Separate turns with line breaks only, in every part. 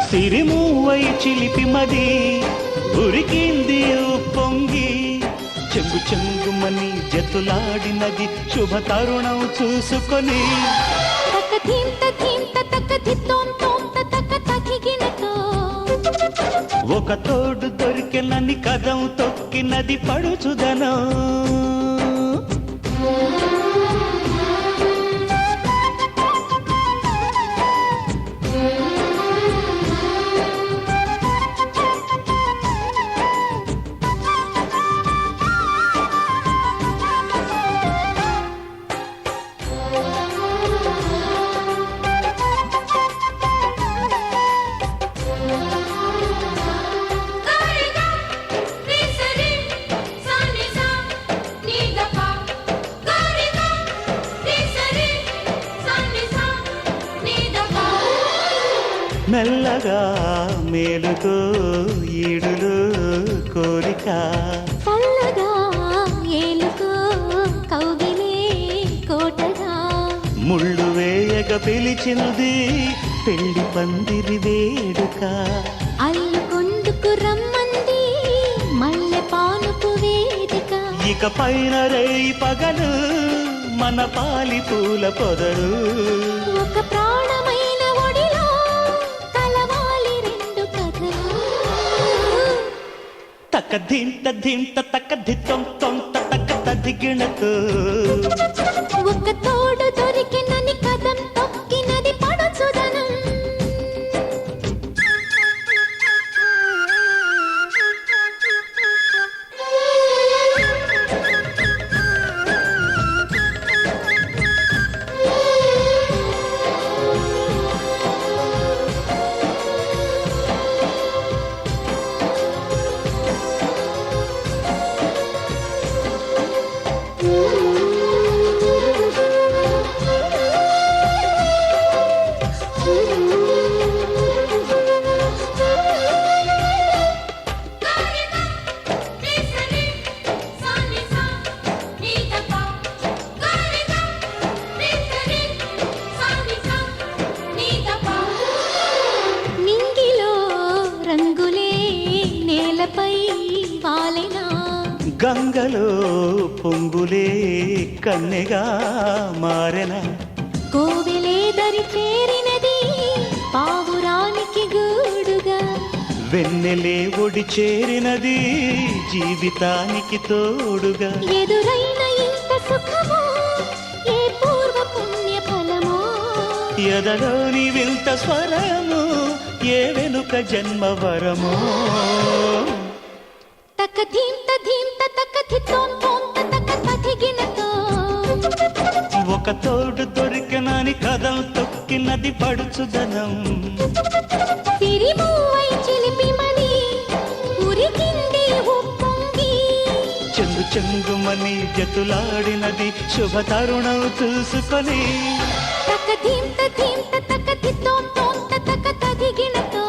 సిరిమూవై చిలిపి మది ఉరికింది పొంగి చెంగు చెంగుమని జతులాడినది శుభ తరుణం చూసుకొని ఒక తోడు దొరికెనని కదం తొక్కినది పడుచుదనం మెల్లగా మేలుతో ఈడులు కోరిక
చల్లగా ఏలుకో కౌగిలే కోటగా
ముళ్ళు వేయగ పిలిచినది పెళ్లి పందిరి వేడుక
అల్లుకొందుకు రమ్మంది మల్లె పానుపు వేదిక
ఇక పైన రేయి పగలు మన పాలి పూల పొదరు
ఒక ప్రాణమైన ఒడిలో కలవాలి రెండు కథలు
తక్క ధింత ధింత తక్క ధిత్తం తొంత తక్క తదిగిణతో
ఒక తోడు దొరికినని కదం తొక్కినది పడుచుదనం
గంగలో పొంగులే కన్నెగా మారెన
కోవెలే దరి చేరినది పావురానికి గూడుగా
వెన్నెలే ఒడి చేరినది జీవితానికి తోడుగా
ఎదురైన ఇంత సుఖమో ఏ పూర్వ పుణ్య ఫలమో
ఎదలోని వింత స్వరము ఏ వెనుక జన్మ వరమో
తక ధీంత ధీంత తక ధిత్తోం తోంత తక తదిగినతో
ఒక తోడు దొరికినని కదం తొక్కినది పడుచుదనం
సిరిమూవై చిలిపి మని ఉరికింది ఉప్పొంగి
చెంగు చెంగుమని జతులాడినది శుభ తరుణం చూసుకొని
తక ధీంత ధీంత తక ధిత్తోం తోంత తక తదిగినతో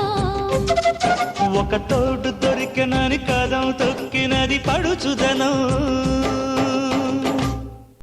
ఒక తోడు దొరికినని కదం తొక్కినది పడుచుదనం